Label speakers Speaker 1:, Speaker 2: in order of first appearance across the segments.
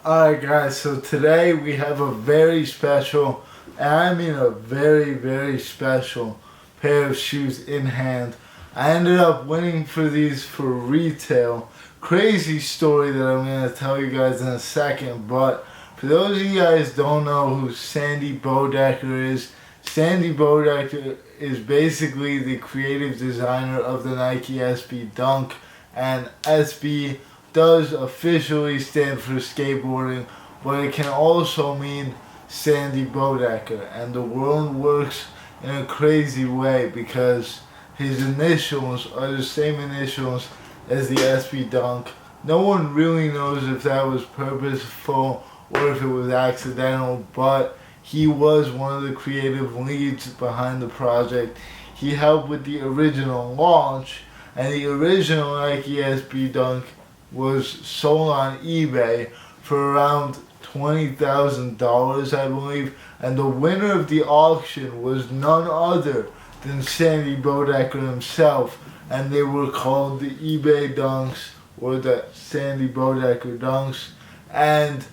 Speaker 1: Alright guys, so today we have a very special, and I mean a very, very special pair of shoes in hand. I ended up winning for these for retail. Crazy story that I'm going to tell you guys in a second, but for those of you guys who don't know who Sandy Bodecker is, Sandy Bodecker is basically the creative designer of the Nike SB Dunk, and SB does officially stand for skateboarding, but it can also mean Sandy Bodecker, and the world works in a crazy way because his initials are the same initials as the SB Dunk. No one really knows if that was purposeful or if it was accidental, but he was one of the creative leads behind the project. He helped with the original launch, and the original Nike SB Dunk was sold on eBay for around $20,000, I believe, and the winner of the auction was none other than Sandy Bodecker himself, and they were called the eBay Dunks or the Sandy Bodecker Dunks. And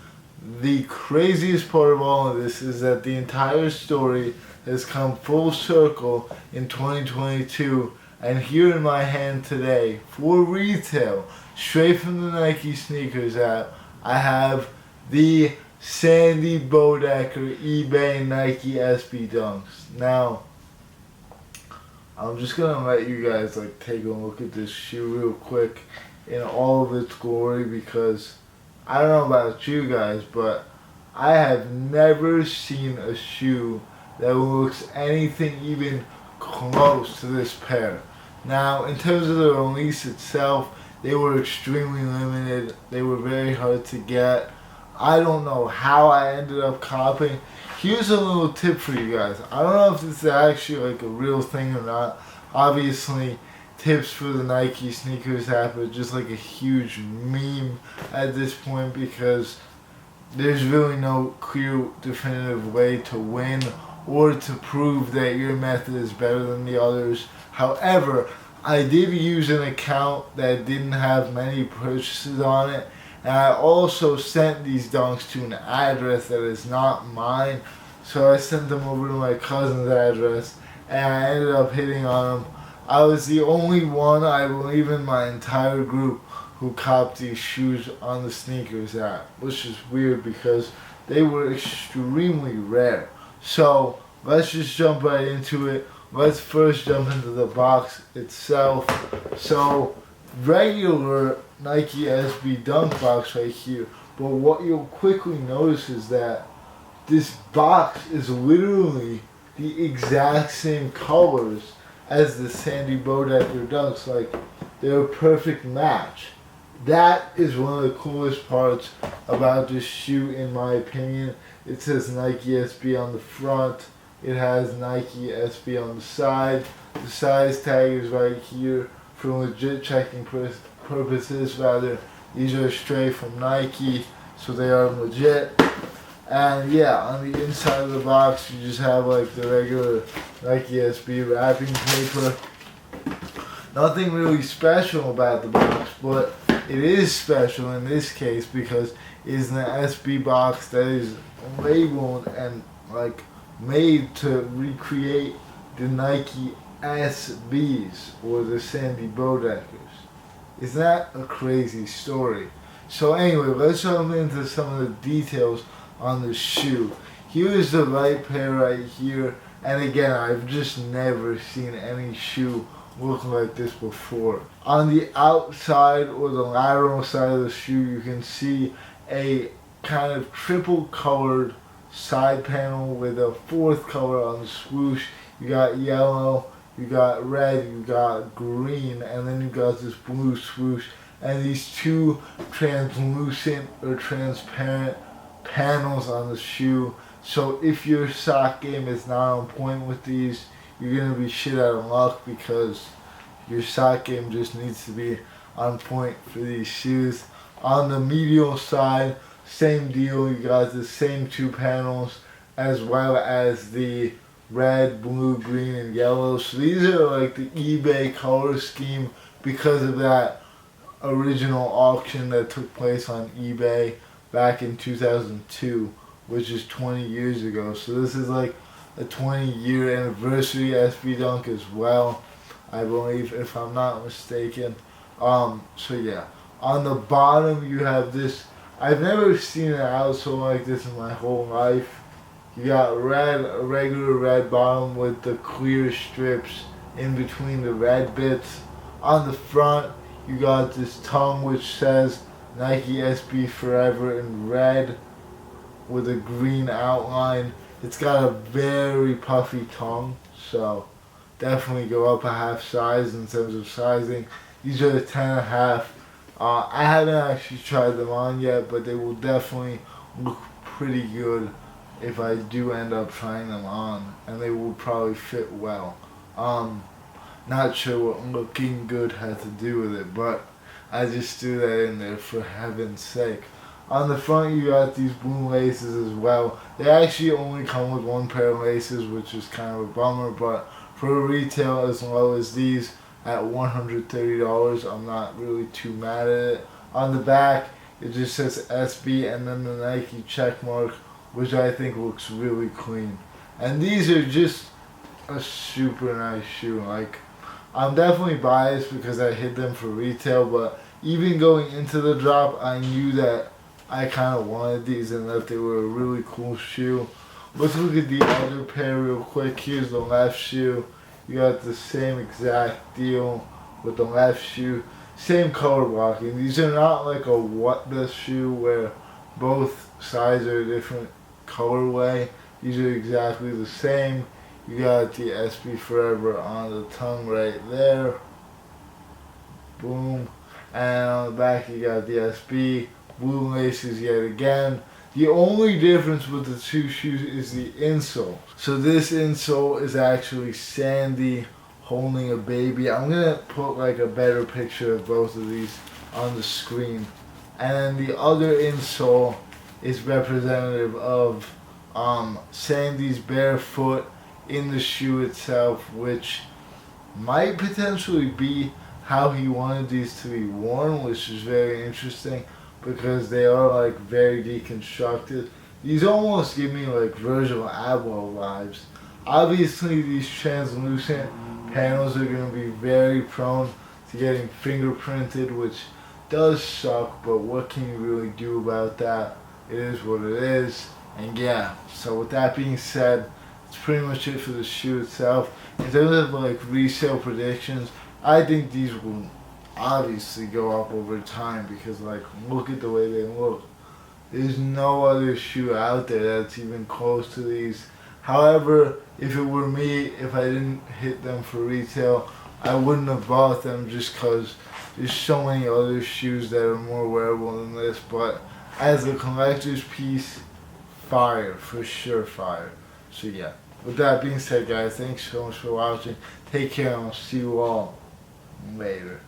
Speaker 1: the craziest part of all of this is that the entire story has come full circle in 2022, and here in my hand today for retail, straight from the Nike Sneakers app, I have the Sandy Bodecker eBay Nike SB Dunks. Now, I'm just gonna let you guys take a look at this shoe real quick in all of its glory, because I don't know about you guys, but I have never seen a shoe that looks anything even close to this pair. Now, in terms of the release itself, they were extremely limited. They were very hard to get. I don't know how I ended up copying. Here's a little tip for you guys. I don't know if this is actually a real thing or not. Obviously, tips for the Nike Sneakers app are just a huge meme at this point, because there's really no clear definitive way to win or to prove that your method is better than the others. However, I did use an account that didn't have many purchases on it, and I also sent these dunks to an address that is not mine, so I sent them over to my cousin's address, and I ended up hitting on them. I was the only one, I believe, in my entire group who copped these shoes on the Sneakers app, which is weird because they were extremely rare. So let's just jump right into it. Let's first jump into the box itself. So, regular Nike SB Dunk box right here, but what you'll quickly notice is that this box is literally the exact same colors as the Sandy Bodecker Dunks. They're a perfect match. That is one of the coolest parts about this shoe, in my opinion. It says Nike SB on the front. It has Nike SB on the side. The size tag is right here for legit checking purposes. Rather, these are straight from Nike, so they are legit. And yeah, on the inside of the box, you just have the regular Nike SB wrapping paper. Nothing really special about the box, but it is special in this case because it is an SB box that is labeled and made to recreate the Nike SBs or the Sandy Bodeckers. Isn't that a crazy story? So anyway, let's jump into some of the details on the shoe. Here is the right pair right here, and again, I've just never seen any shoe look like this before. On the outside or the lateral side of the shoe, you can see a kind of triple colored side panel with a fourth color on the swoosh. You got yellow, you got red, you got green, and then you got this blue swoosh, and these two translucent or transparent panels on the shoe. So if your sock game is not on point with these, you're gonna be shit out of luck, because your sock game just needs to be on point for these shoes. On the medial side, same deal. You got the same two panels, as well as the red, blue, green, and yellow. So these are the eBay color scheme because of that original auction that took place on eBay. back in 2002, which is 20 years ago. So this is like a 20-year anniversary SB Dunk as well, I believe, if I'm not mistaken. So yeah, on the bottom you have this. I've never seen an outsole like this in my whole life. You got red, a regular red bottom with the clear strips in between the red bits. On the front, you got this tongue which says Nike SB Forever in red with a green outline. It's got a very puffy tongue, so definitely go up a half size in terms of sizing. These are the 10.5. I haven't actually tried them on yet, but they will definitely look pretty good if I do end up trying them on, and they will probably fit well. Not sure what looking good had to do with it, but I just threw that in there for heaven's sake. On the front you got these blue laces as well. They actually only come with one pair of laces, which is kind of a bummer, but for a retail as low as these at $130, I'm not really too mad at it. On the back it just says SB and then the Nike check mark, which I think looks really clean. And these are just a super nice shoe. Like, I'm definitely biased because I hit them for retail, but even going into the drop, I knew that I kind of wanted these and that they were a really cool shoe. Let's look at the other pair real quick. Here's the left shoe. You got the same exact deal with the left shoe. Same color blocking. These are not like a what the shoe where both sides are a different colorway. These are exactly the same. You got the SB Forever on the tongue right there. Boom. And on the back you got the SB. Blue laces yet again. The only difference with the two shoes is the insole. So this insole is actually Sandy holding a baby. I'm gonna put like a better picture of both of these on the screen. And then the other insole is representative of Sandy's bare foot in the shoe itself, which might potentially be how he wanted these to be worn, which is very interesting because they are like very deconstructed. These almost give me like Virgil Abloh vibes. Obviously these translucent panels are going to be very prone to getting fingerprinted, which does suck, but what can you really do about that? It is what it is. And yeah, so with that being said, that's pretty much it for the shoe itself. In terms of like resale predictions, I think these will obviously go up over time because like look at the way they look. There's no other shoe out there that's even close to these. However, if it were me, if I didn't hit them for retail, I wouldn't have bought them just because there's so many other shoes that are more wearable than this. But as a collector's piece, fire, for sure fire. So yeah, with that being said guys, thanks so much for watching. Take care and I'll see you all later.